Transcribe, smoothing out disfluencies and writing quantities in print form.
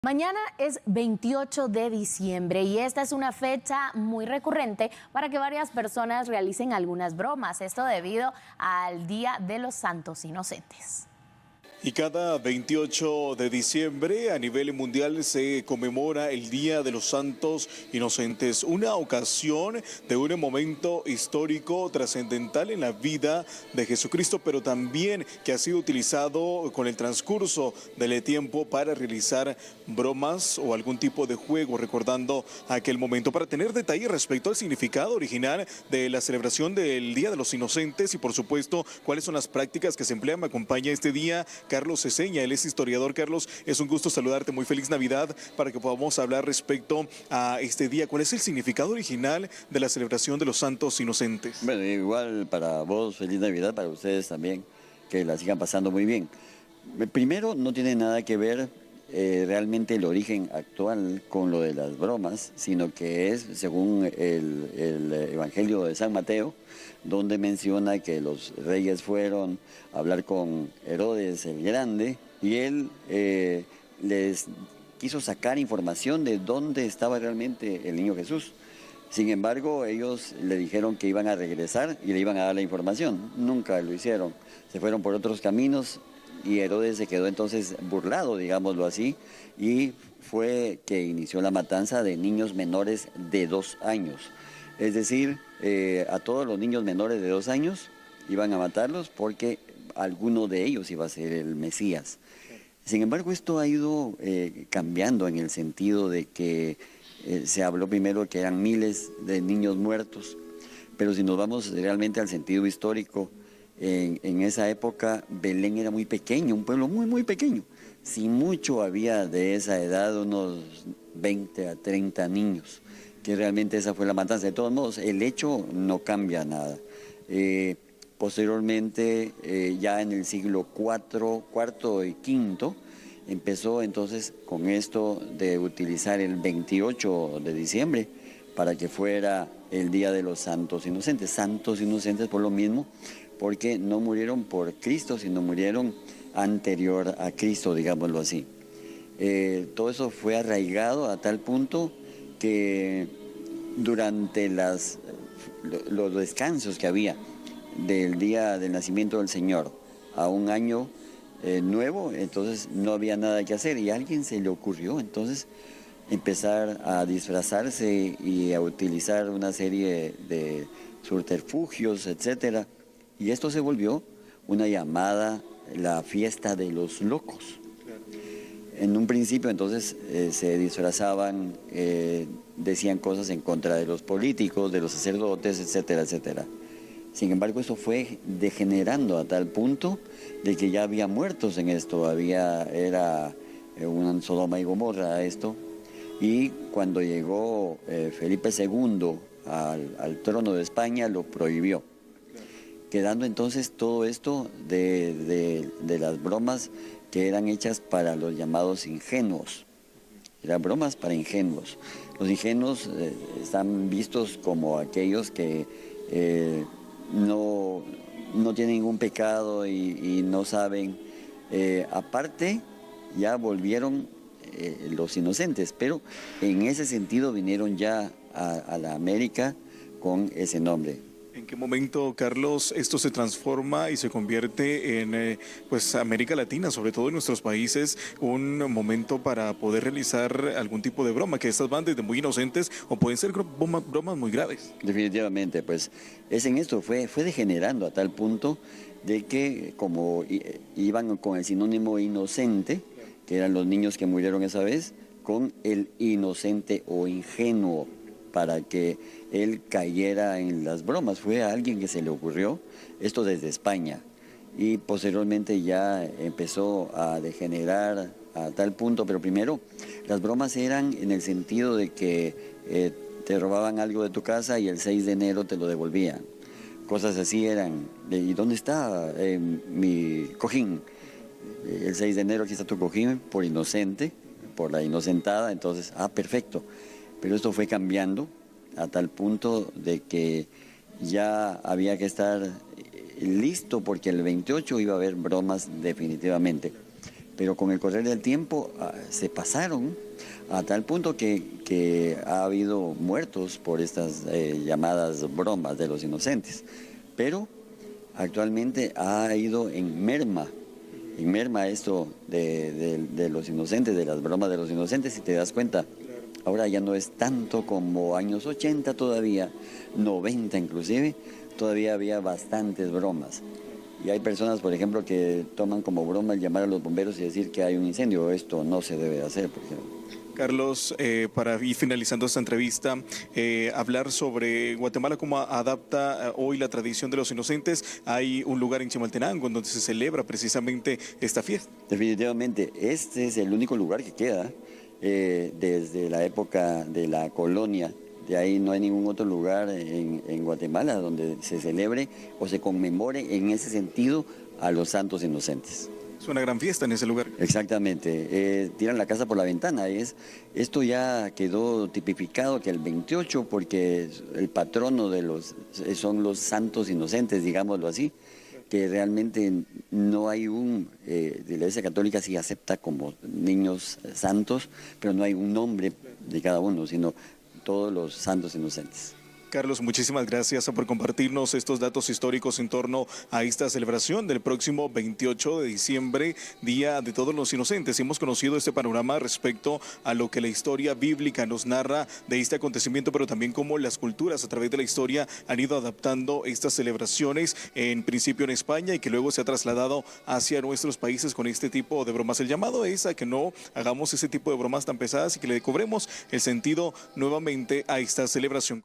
Mañana es 28 de diciembre y esta es una fecha muy recurrente para que varias personas realicen algunas bromas, esto debido al Día de los Santos Inocentes. Y cada 28 de diciembre a nivel mundial se conmemora el Día de los Santos Inocentes, una ocasión de un momento histórico trascendental en la vida de Jesucristo, pero también que ha sido utilizado con el transcurso del tiempo para realizar bromas o algún tipo de juego recordando aquel momento. Para tener detalles respecto al significado original de la celebración del Día de los Inocentes y por supuesto cuáles son las prácticas que se emplean, me acompaña este día Carlos Ceseña, él es historiador. Carlos, es un gusto saludarte, muy feliz Navidad, para que podamos hablar respecto a este día. ¿Cuál es el significado original de la celebración de los Santos Inocentes? Bueno, igual para vos, feliz Navidad, para ustedes también, que la sigan pasando muy bien. Primero, no tiene nada que ver realmente el origen actual con lo de las bromas, sino que es según el Evangelio de San Mateo, donde menciona que los reyes fueron a hablar con Herodes el Grande y él les quiso sacar información de dónde estaba realmente el niño Jesús. Sin embargo, ellos le dijeron que iban a regresar y le iban a dar la información. Nunca lo hicieron. Se fueron por otros caminos y Herodes se quedó entonces burlado, digámoslo así, y fue que inició la matanza de niños menores de 2 años. Es decir, a todos los niños menores de 2 años iban a matarlos porque alguno de ellos iba a ser el Mesías. Sin embargo, esto ha ido cambiando en el sentido de que se habló primero que eran miles de niños muertos, pero si nos vamos realmente al sentido histórico, en esa época Belén era muy pequeño, un pueblo muy pequeño. Si mucho había de esa edad unos 20 a 30 niños, que realmente esa fue la matanza. De todos modos, el hecho no cambia nada. Posteriormente, ya en el siglo cuarto y quinto, empezó entonces con esto de utilizar el 28 de diciembre para que fuera el Día de los Santos Inocentes. Santos Inocentes por lo mismo, porque no murieron por Cristo, sino murieron anterior a Cristo, digámoslo así. Todo eso fue arraigado a tal punto que durante los descansos que había del día del nacimiento del Señor a un año nuevo, entonces no había nada que hacer y a alguien se le ocurrió entonces empezar a disfrazarse y a utilizar una serie de subterfugios, etcétera. Y esto se volvió una llamada la fiesta de los locos. En un principio entonces se disfrazaban, decían cosas en contra de los políticos, de los sacerdotes, etcétera, etcétera. Sin embargo, esto fue degenerando a tal punto de que ya había muertos en esto, era un Sodoma y Gomorra esto. Y cuando llegó Felipe II al trono de España, lo prohibió. Quedando entonces todo esto de las bromas que eran hechas para los llamados ingenuos. Eran bromas para ingenuos. Los ingenuos están vistos como aquellos que no tienen ningún pecado y no saben. Aparte, ya volvieron los inocentes, pero en ese sentido vinieron ya a la América con ese nombre. ¿En qué momento, Carlos, esto se transforma y se convierte en pues América Latina, sobre todo en nuestros países, un momento para poder realizar algún tipo de broma, que estas van desde muy inocentes o pueden ser bromas muy graves? Definitivamente, pues es en esto, fue degenerando a tal punto de que como iban con el sinónimo inocente, que eran los niños que murieron esa vez, con el inocente o ingenuo, para que él cayera en las bromas. Fue a alguien que se le ocurrió esto desde España y posteriormente ya empezó a degenerar a tal punto, pero primero las bromas eran en el sentido de que te robaban algo de tu casa y el 6 de enero te lo devolvían. Cosas así eran. ¿Y dónde está mi cojín? El 6 de enero aquí está tu cojín, por inocente, por la inocentada, entonces, perfecto. Pero esto fue cambiando a tal punto de que ya había que estar listo porque el 28 iba a haber bromas definitivamente. pero con el correr del tiempo se pasaron a tal punto que ha habido muertos por estas llamadas bromas de los inocentes. Pero actualmente ha ido en merma esto de los inocentes, de las bromas de los inocentes, si te das cuenta. Ahora ya no es tanto como años 80 todavía, 90 inclusive, todavía había bastantes bromas. Y hay personas, por ejemplo, que toman como broma el llamar a los bomberos y decir que hay un incendio. Esto no se debe hacer, por ejemplo. Carlos, para ir finalizando esta entrevista, hablar sobre Guatemala, cómo adapta hoy la tradición de los inocentes. Hay un lugar en Chimaltenango en donde se celebra precisamente esta fiesta. Definitivamente, este es el único lugar que queda desde la época de la colonia. De ahí no hay ningún otro lugar en Guatemala donde se celebre o se conmemore en ese sentido a los santos inocentes. Es una gran fiesta en ese lugar. Exactamente, tiran la casa por la ventana. Esto ya quedó tipificado que el 28, porque el patrono son los santos inocentes, digámoslo así, que realmente no hay la Iglesia Católica sí acepta como niños santos, pero no hay un nombre de cada uno, sino todos los santos inocentes. Carlos, muchísimas gracias por compartirnos estos datos históricos en torno a esta celebración del próximo 28 de diciembre, Día de Todos los Inocentes. Hemos conocido este panorama respecto a lo que la historia bíblica nos narra de este acontecimiento, pero también cómo las culturas a través de la historia han ido adaptando estas celebraciones, en principio en España, y que luego se ha trasladado hacia nuestros países con este tipo de bromas. El llamado es a que no hagamos ese tipo de bromas tan pesadas y que le cobremos el sentido nuevamente a esta celebración.